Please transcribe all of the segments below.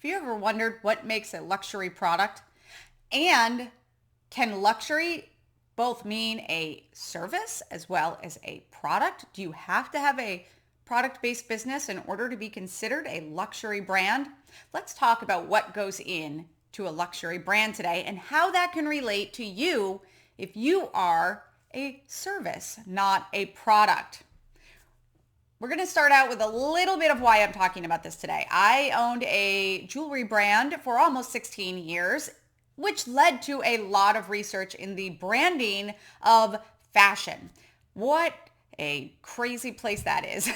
Have you ever wondered what makes a luxury product? And can luxury both mean a service as well as a product? Do you have to have a product-based business in order to be considered a luxury brand? Let's talk about what goes in to a luxury brand today and how that can relate to you if you are a service, not a product. We're going to start out with a little bit of why I'm talking about this today. I owned a jewelry brand for almost 16 years, which led to a lot of research in the branding of fashion. What a crazy place that is.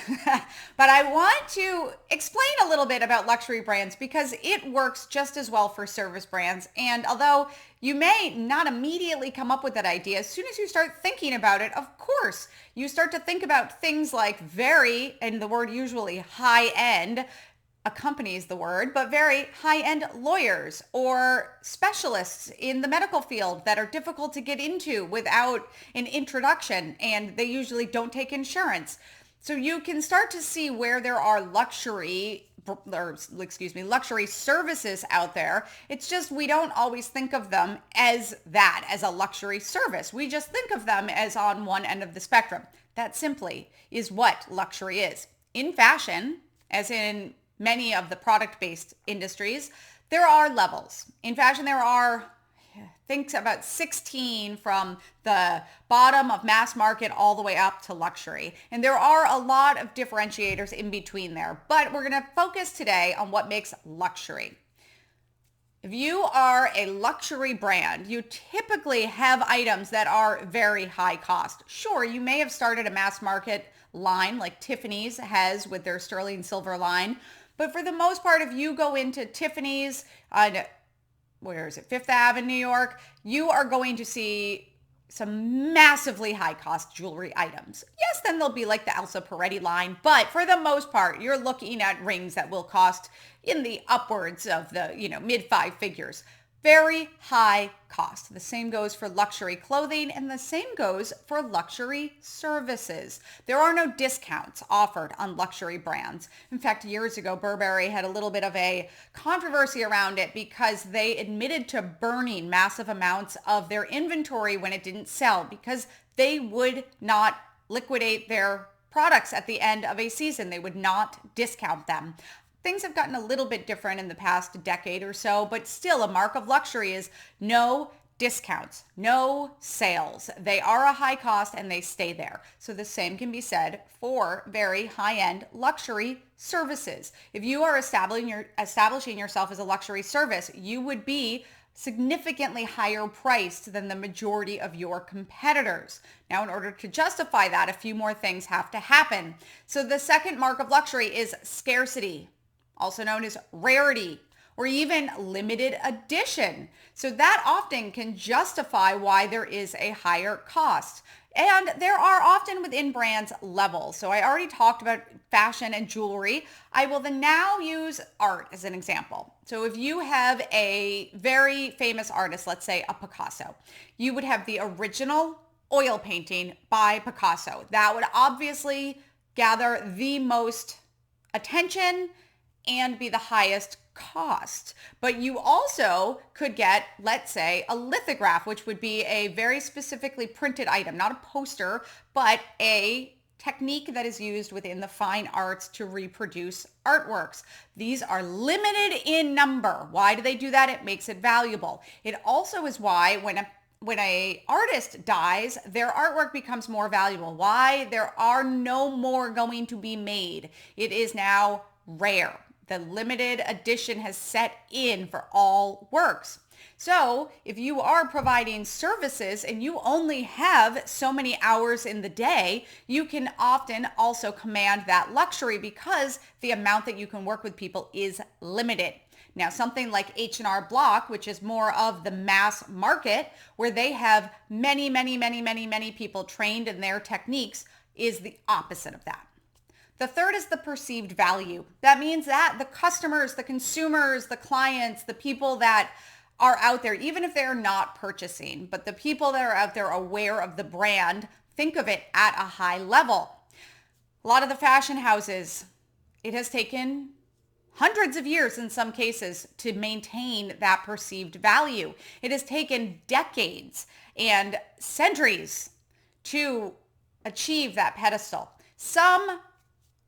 But I want to explain a little bit about luxury brands because it works just as well for service brands. And although you may not immediately come up with that idea, as soon as you start thinking about it, of course, you start to think about things like very, and the word usually high end, accompanies the word, but very high-end lawyers or specialists in the medical field that are difficult to get into without an introduction, and they usually don't take insurance. So you can start to see where there are luxury services out there. It's just we don't always think of them as that, as a luxury service. We just think of them as on one end of the spectrum. That simply is what luxury is. In fashion, as in many of the product-based industries, there are levels. In fashion, there are, think about 16 from the bottom of mass market all the way up to luxury. And there are a lot of differentiators in between there, but we're gonna focus today on what makes luxury. If you are a luxury brand, you typically have items that are very high cost. Sure, you may have started a mass market line like Tiffany's has with their sterling silver line, but for the most part, if you go into Tiffany's on, where is it, Fifth Ave in New York, you are going to see some massively high cost jewelry items. Yes, then there'll be like the Elsa Peretti line, but for the most part, you're looking at rings that will cost in the upwards of the, mid five figures. Very high cost. The same goes for luxury clothing and the same goes for luxury services. There are no discounts offered on luxury brands. In fact, years ago, Burberry had a little bit of a controversy around it because they admitted to burning massive amounts of their inventory when it didn't sell because they would not liquidate their products at the end of a season. They would not discount them. Things have gotten a little bit different in the past decade or so, but still a mark of luxury is no discounts, no sales. They are a high cost and they stay there. So the same can be said for very high-end luxury services. If you are establishing yourself as a luxury service, you would be significantly higher priced than the majority of your competitors. Now, in order to justify that, a few more things have to happen. So the second mark of luxury is scarcity, also known as rarity, or even limited edition. So that often can justify why there is a higher cost. And there are often within brands levels. So I already talked about fashion and jewelry. I will then now use art as an example. So if you have a very famous artist, let's say a Picasso, you would have the original oil painting by Picasso. That would obviously gather the most attention and be the highest cost. But you also could get, let's say, a lithograph, which would be a very specifically printed item, not a poster, but a technique that is used within the fine arts to reproduce artworks. These are limited in number. Why do they do that? It makes it valuable. It also is why when a artist dies, their artwork becomes more valuable. Why? There are no more going to be made. It is now rare. The limited edition has set in for all works. So if you are providing services and you only have so many hours in the day, you can often also command that luxury because the amount that you can work with people is limited. Now, something like H&R Block, which is more of the mass market, where they have many, many, many, many, many people trained in their techniques, is the opposite of that. The third is the perceived value. That means that the customers, the consumers, the clients, the people that are out there, even if they're not purchasing, but the people that are out there aware of the brand, think of it at a high level. A lot of the fashion houses, it has taken hundreds of years in some cases to maintain that perceived value. It has taken decades and centuries to achieve that pedestal. Some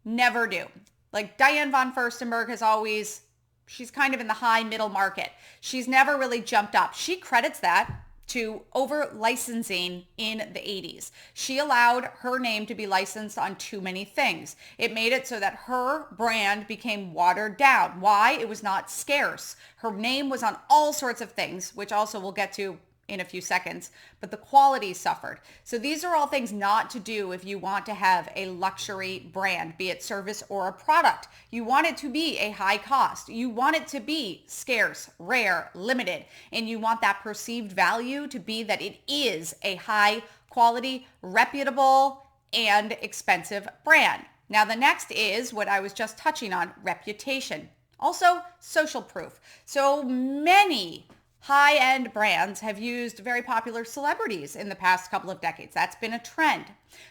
never do. Like Diane von Furstenberg has always, she's kind of in the high middle market. She's never really jumped up. She credits that to over licensing in the 80s. She allowed her name to be licensed on too many things. It made it so that her brand became watered down. Why? It was not scarce. Her name was on all sorts of things, which also we'll get to in a few seconds, but the quality suffered. So these are all things not to do if you want to have a luxury brand, be it service or a product. You want it to be a high cost. You want it to be scarce, rare, limited, and you want that perceived value to be that it is a high quality, reputable, and expensive brand. Now the next is what I was just touching on, reputation. Also, social proof. So many high-end brands have used very popular celebrities in the past couple of decades. That's been a trend.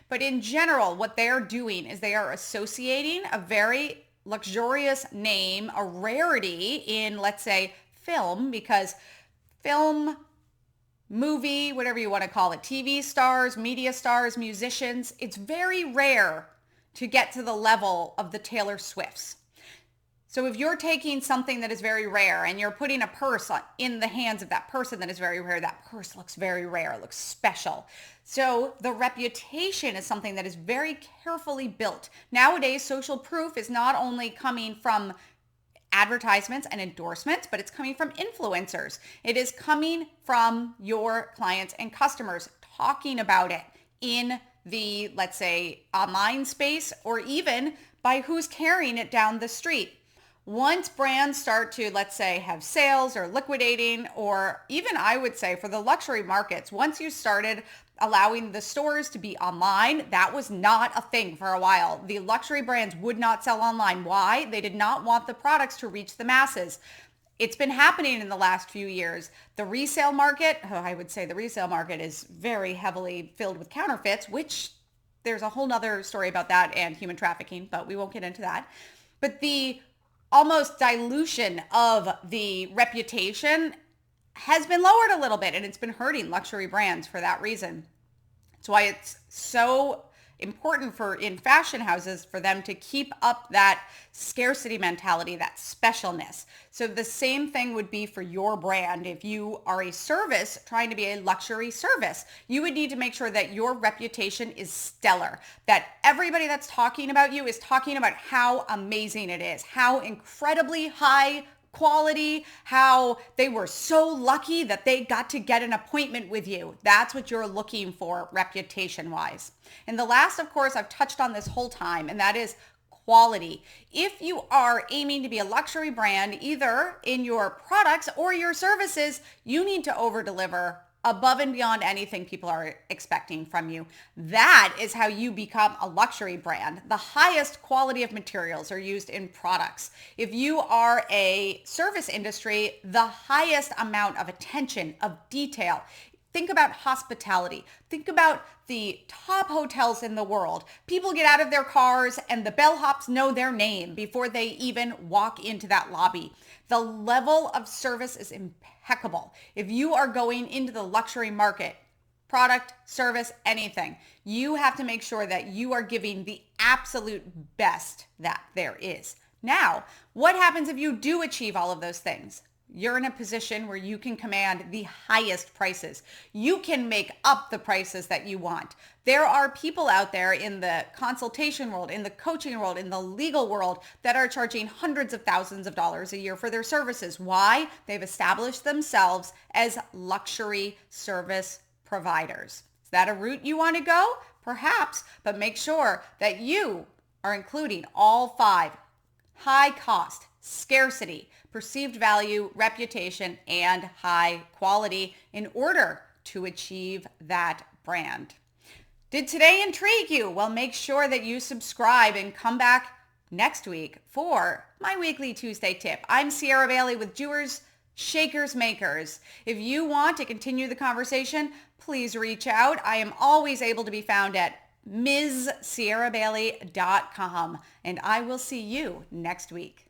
But in general, what they're doing is they are associating a very luxurious name, a rarity in, let's say, film, because film, movie, whatever you want to call it, TV stars, media stars, musicians, it's very rare to get to the level of the Taylor Swifts. So if you're taking something that is very rare and you're putting a purse in the hands of that person that is very rare, that purse looks very rare, looks special. So the reputation is something that is very carefully built. Nowadays, social proof is not only coming from advertisements and endorsements, but it's coming from influencers. It is coming from your clients and customers talking about it in the, let's say, online space, or even by who's carrying it down the street. Once brands start to, let's say, have sales or liquidating, or even I would say for the luxury markets, once you started allowing the stores to be online, that was not a thing for a while. The luxury brands would not sell online. Why? They did not want the products to reach the masses. It's been happening in the last few years. The resale market, I would say the resale market is very heavily filled with counterfeits, which there's a whole nother story about that and human trafficking, but we won't get into that. But the almost dilution of the reputation has been lowered a little bit, and it's been hurting luxury brands for that reason. That's why it's so important in fashion houses for them to keep up that scarcity mentality, that specialness. So the same thing would be for your brand. If you are a service trying to be a luxury service, you would need to make sure that your reputation is stellar, that everybody that's talking about you is talking about how amazing it is, how incredibly high quality, how they were so lucky that they got to get an appointment with you. That's what you're looking for reputation-wise. And the last, of course, I've touched on this whole time, and that is quality. If you are aiming to be a luxury brand, either in your products or your services, you need to over-deliver above and beyond anything people are expecting from you. That is how you become a luxury brand. The highest quality of materials are used in products. If you are a service industry, the highest amount of attention, of detail. Think about hospitality. Think about the top hotels in the world. People get out of their cars and the bellhops know their name before they even walk into that lobby. The level of service is impeccable. If you are going into the luxury market, product, service, anything, you have to make sure that you are giving the absolute best that there is. Now, what happens if you do achieve all of those things? You're in a position where you can command the highest prices. You can make up the prices that you want. There are people out there in the consultation world, in the coaching world, in the legal world that are charging hundreds of thousands of dollars a year for their services. Why? They've established themselves as luxury service providers. Is that a route you want to go? Perhaps, but make sure that you are including all five: high cost, scarcity, perceived value, reputation, and high quality in order to achieve that brand. Did today intrigue you? Well, make sure that you subscribe and come back next week for my weekly Tuesday tip. I'm Sierra Bailey with Doers, Shakers, Makers. If you want to continue the conversation, please reach out. I am always able to be found at MsSierraBailey.com, and I will see you next week.